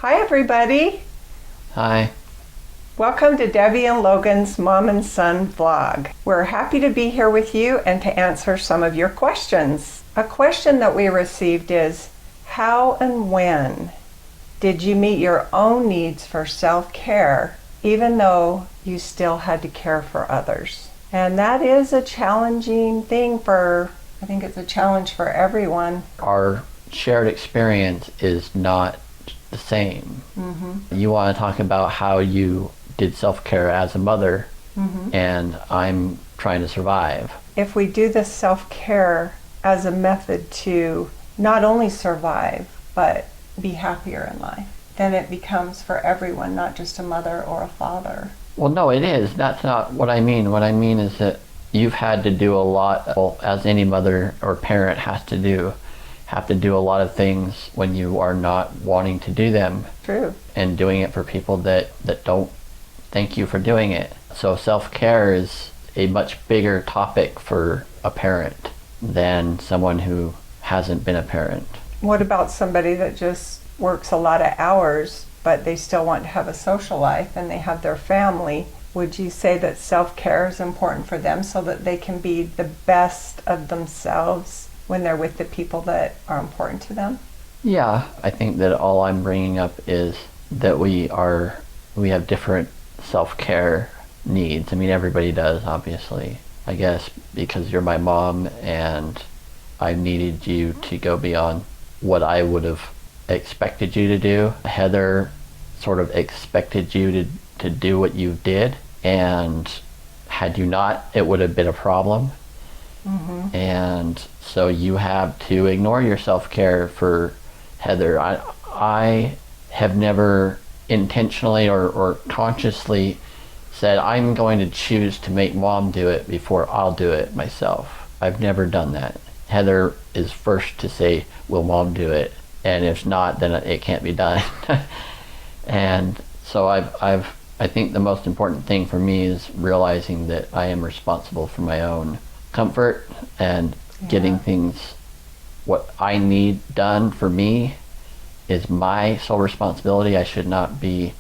Hi everybody! Hi. Welcome to Debbie and Logan's Mom and Son vlog. We're happy to be here with you and to answer some of your questions. A question that we received is, how and when did you meet your own needs for self-care even though you still had to care for others? And that is a challenging thing I think it's a challenge for everyone. Our shared experience is not the same. You want to talk about how you did self-care as a mother, and I'm trying to survive. If we do the self-care as a method to not only survive, but be happier in life, then it becomes for everyone, not just a mother or a father. Well, no, it is. That's not what I mean. What I mean is that you've had to do a lot, as any mother or parent have to do a lot of things when you are not wanting to do them. True. And doing it for people that don't thank you for doing it. So self-care is a much bigger topic for a parent than someone who hasn't been a parent. What about somebody that just works a lot of hours, but they still want to have a social life and they have their family? Would you say that self-care is important for them so that they can be the best of themselves when they're with the people that are important to them? Yeah, I think that all I'm bringing up is that we have different self-care needs. I mean, everybody does, obviously. I guess because you're my mom and I needed you to go beyond what I would have expected you to do. Heather sort of expected you to do what you did, and had you not, it would have been a problem. And so you have to ignore your self-care for Heather. I have never intentionally or consciously said, I'm going to choose to make mom do it before I'll do it myself. I've never done that. Heather is first to say, will mom do it? And if not, then it can't be done. And so I think the most important thing for me is realizing that I am responsible for my own comfort and getting things, what I need done for me is my sole responsibility. I should not be,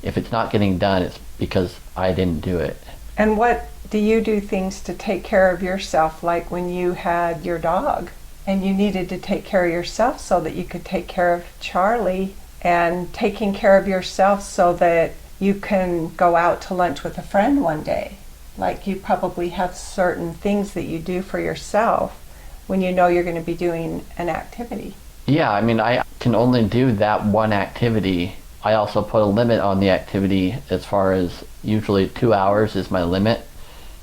if it's not getting done, it's because I didn't do it. And what do you do things to take care of yourself, like when you had your dog and you needed to take care of yourself so that you could take care of Charlie, and taking care of yourself so that you can go out to lunch with a friend one day? Like, you probably have certain things that you do for yourself when you know you're going to be doing an activity. Yeah, I mean, I can only do that one activity. I also put a limit on the activity as far as usually 2 hours is my limit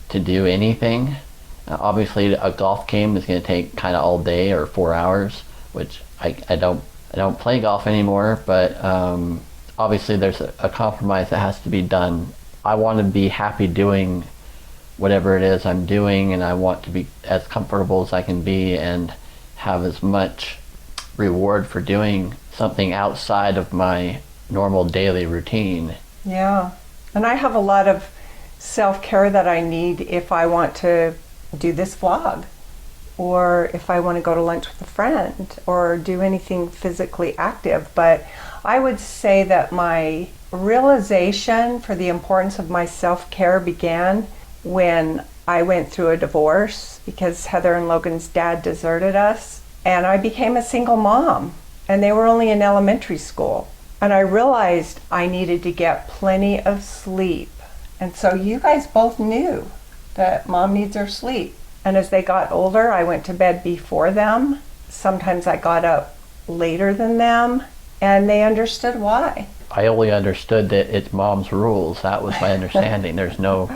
to do anything. Obviously, a golf game is going to take kind of all day or 4 hours, which I don't play golf anymore, but obviously there's a compromise that has to be done. I want to be happy doing whatever it is I'm doing, and I want to be as comfortable as I can be and have as much reward for doing something outside of my normal daily routine. Yeah, and I have a lot of self-care that I need if I want to do this vlog, or if I want to go to lunch with a friend, or do anything physically active. But I would say that my realization for the importance of my self-care began when I went through a divorce, because Heather and Logan's dad deserted us, and I became a single mom, and they were only in elementary school. And I realized I needed to get plenty of sleep. And so you guys both knew that mom needs her sleep. And as they got older, I went to bed before them. Sometimes I got up later than them, and they understood why. I only understood that it's mom's rules. That was my understanding. There's no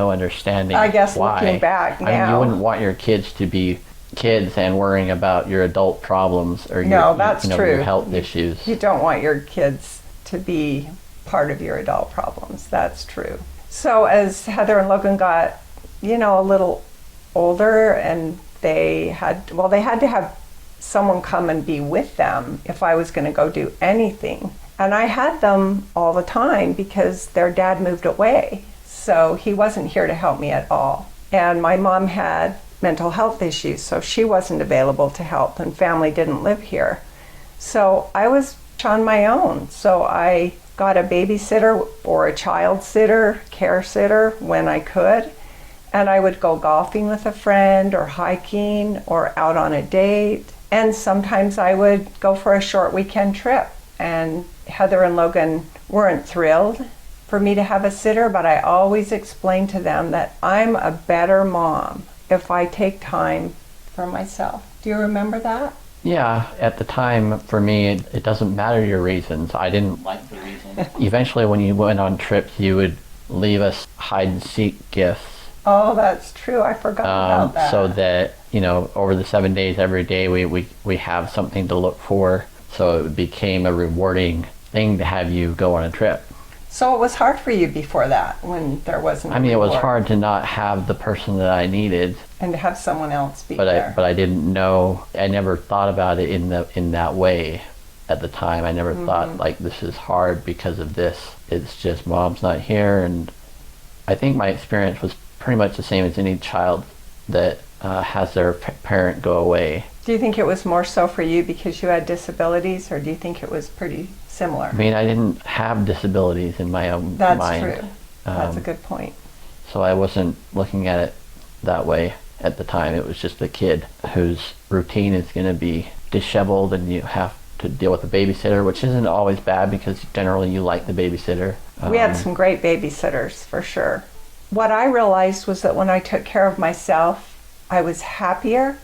understanding. I guess why. Looking back now. I mean, you wouldn't want your kids to be kids and worrying about your adult problems or your health issues. You don't want your kids to be part of your adult problems. That's true. So as Heather and Logan got, a little older, and they had to have someone come and be with them if I was going to go do anything. And I had them all the time because their dad moved away. So he wasn't here to help me at all. And my mom had mental health issues, so she wasn't available to help, and family didn't live here. So I was on my own. So I got a babysitter or a child sitter, care sitter when I could. And I would go golfing with a friend or hiking or out on a date. And sometimes I would go for a short weekend trip. And Heather and Logan weren't thrilled for me to have a sitter, but I always explained to them that I'm a better mom if I take time for myself. Do you remember that? Yeah, at the time, for me, it doesn't matter your reasons. I didn't like the reasons. Eventually, when you went on trips, you would leave us hide-and-seek gifts. Oh, that's true. I forgot about that. So that, over the 7 days, every day, we have something to look for. So it became a rewarding thing to have you go on a trip. So it was hard for you before that, when there wasn't a it was reward, hard to not have the person that I needed. and to have someone else be But there. I didn't know. I never thought about it in that way at the time. I never thought like this is hard because of this. It's just mom's not here, and I think my experience was pretty much the same as any child that has their parent go away. Do you think it was more so for you because you had disabilities, or do you think it was pretty similar? I didn't have disabilities in my own That's mind. true. That's a good point. So I wasn't looking at it that way at the time. It was just a kid whose routine is going to be disheveled, and you have to deal with a babysitter, which isn't always bad because generally you like the babysitter. We had some great babysitters, for sure. What I realized was that when I took care of myself, I was happier,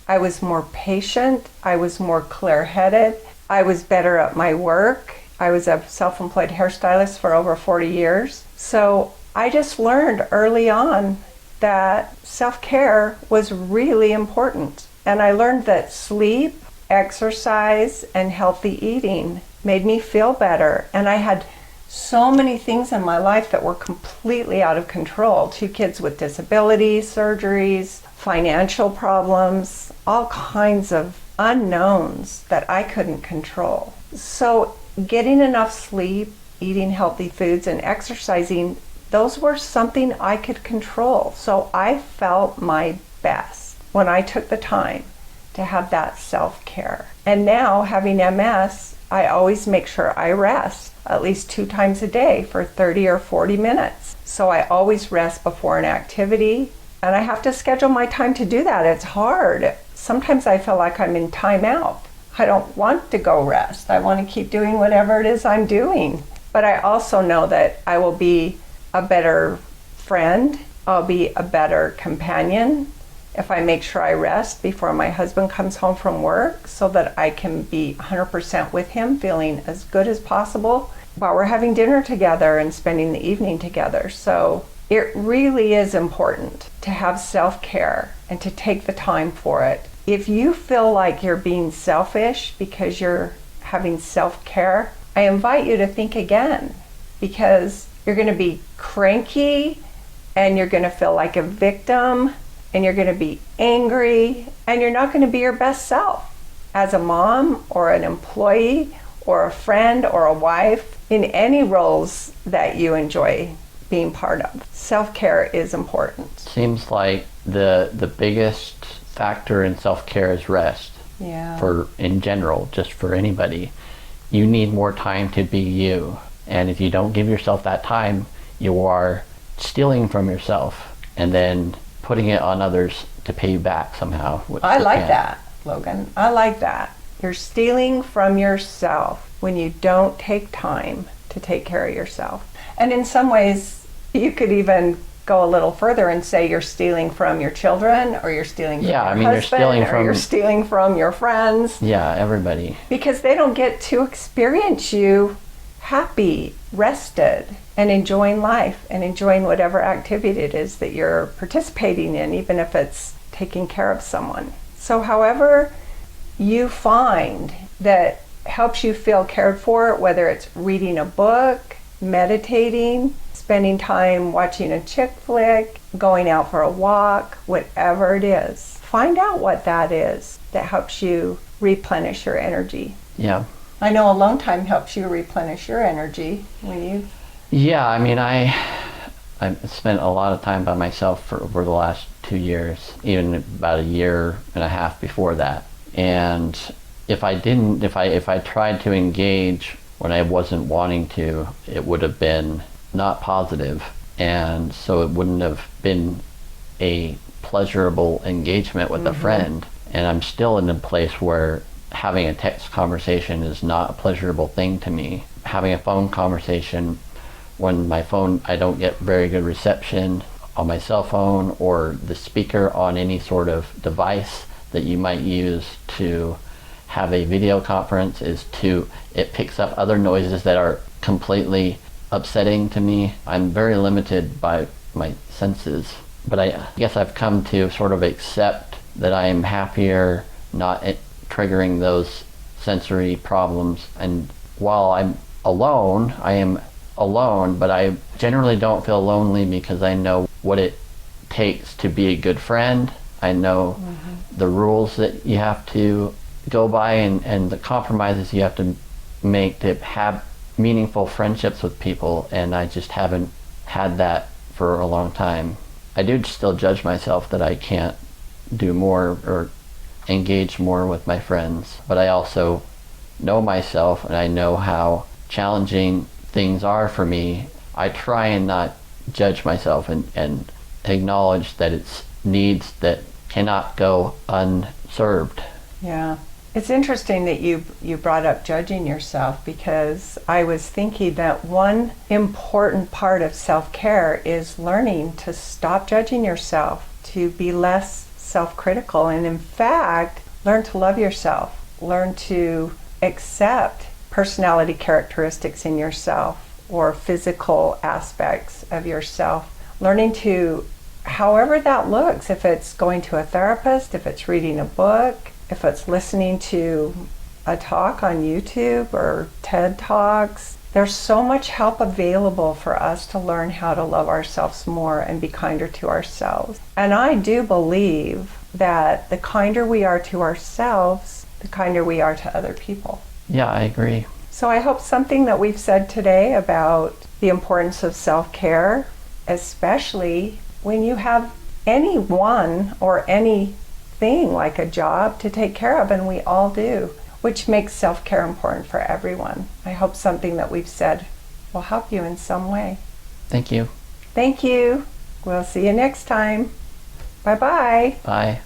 I was more patient, I was more clear-headed, I was better at my work. I was a self-employed hairstylist for over 40 years. So I just learned early on that self-care was really important. And I learned that sleep, exercise, and healthy eating made me feel better. And I had so many things in my life that were completely out of control. 2 kids with disabilities, surgeries, financial problems, all kinds of unknowns that I couldn't control. So getting enough sleep, eating healthy foods, and exercising, those were something I could control. So I felt my best when I took the time to have that self-care. And now, having MS, I always make sure I rest at least 2 times a day for 30 or 40 minutes. So I always rest before an activity, and I have to schedule my time to do that. It's hard. Sometimes I feel like I'm in timeout. I don't want to go rest. I want to keep doing whatever it is I'm doing. But I also know that I will be a better friend. I'll be a better companion if I make sure I rest before my husband comes home from work, so that I can be 100% with him, feeling as good as possible while we're having dinner together and spending the evening together. So it really is important to have self-care and to take the time for it. If you feel like you're being selfish because you're having self-care, I invite you to think again, because you're going to be cranky, and you're going to feel like a victim, and you're going to be angry, and you're not going to be your best self as a mom or an employee or a friend or a wife, in any roles that you enjoy being part of. Self-care is important. Seems like the biggest factor in self-care is rest. Yeah. For in general, just for anybody. You need more time to be you. And if you don't give yourself that time, you are stealing from yourself and then putting it on others to pay you back somehow. I like that, Logan. I like that. You're stealing from yourself when you don't take time to take care of yourself. And in some ways, you could even go a little further and say you're stealing from your children, or you're stealing from your husband, you're stealing or you're stealing from your friends. Yeah, everybody. Because they don't get to experience you happy, rested, and enjoying life and enjoying whatever activity it is that you're participating in, even if it's taking care of someone. So however you find that helps you feel cared for, whether it's reading a book, meditating, spending time watching a chick flick, going out for a walk, whatever it is, find out what that is that helps you replenish your energy. Yeah. I know alone time helps you replenish your energy when you... Yeah, I spent a lot of time by myself over the last 2 years, even about a year and a half before that. And if I tried to engage when I wasn't wanting to, it would have been not positive, and so it wouldn't have been a pleasurable engagement with a friend. And I'm still in a place where having a text conversation is not a pleasurable thing to me. Having a phone conversation, when my phone, I don't get very good reception on my cell phone or the speaker on any sort of device that you might use to have a video conference, it picks up other noises that are completely upsetting to me. I'm very limited by my senses, but I guess I've come to sort of accept that I am happier not triggering those sensory problems. And while I'm alone, I am alone, but I generally don't feel lonely because I know what it takes to be a good friend. I know the rules that you have to go by and the compromises you have to make to have meaningful friendships with people, and I just haven't had that for a long time. I do still judge myself that I can't do more or engage more with my friends, but I also know myself and I know how challenging things are for me. I try and not judge myself and acknowledge that it's needs that cannot go unserved. Yeah. It's interesting that you brought up judging yourself, because I was thinking that one important part of self-care is learning to stop judging yourself, to be less self-critical, and in fact, learn to love yourself, learn to accept personality characteristics in yourself or physical aspects of yourself, learning to, however that looks, if it's going to a therapist, if it's reading a book, if it's listening to a talk on YouTube or TED Talks. There's so much help available for us to learn how to love ourselves more and be kinder to ourselves. And I do believe that the kinder we are to ourselves, the kinder we are to other people. Yeah, I agree. So I hope something that we've said today about the importance of self-care, especially when you have anyone or anything like a job to take care of, and we all do, which makes self-care important for everyone. I hope something that we've said will help you in some way. Thank you. Thank you. We'll see you next time. Bye-bye. Bye.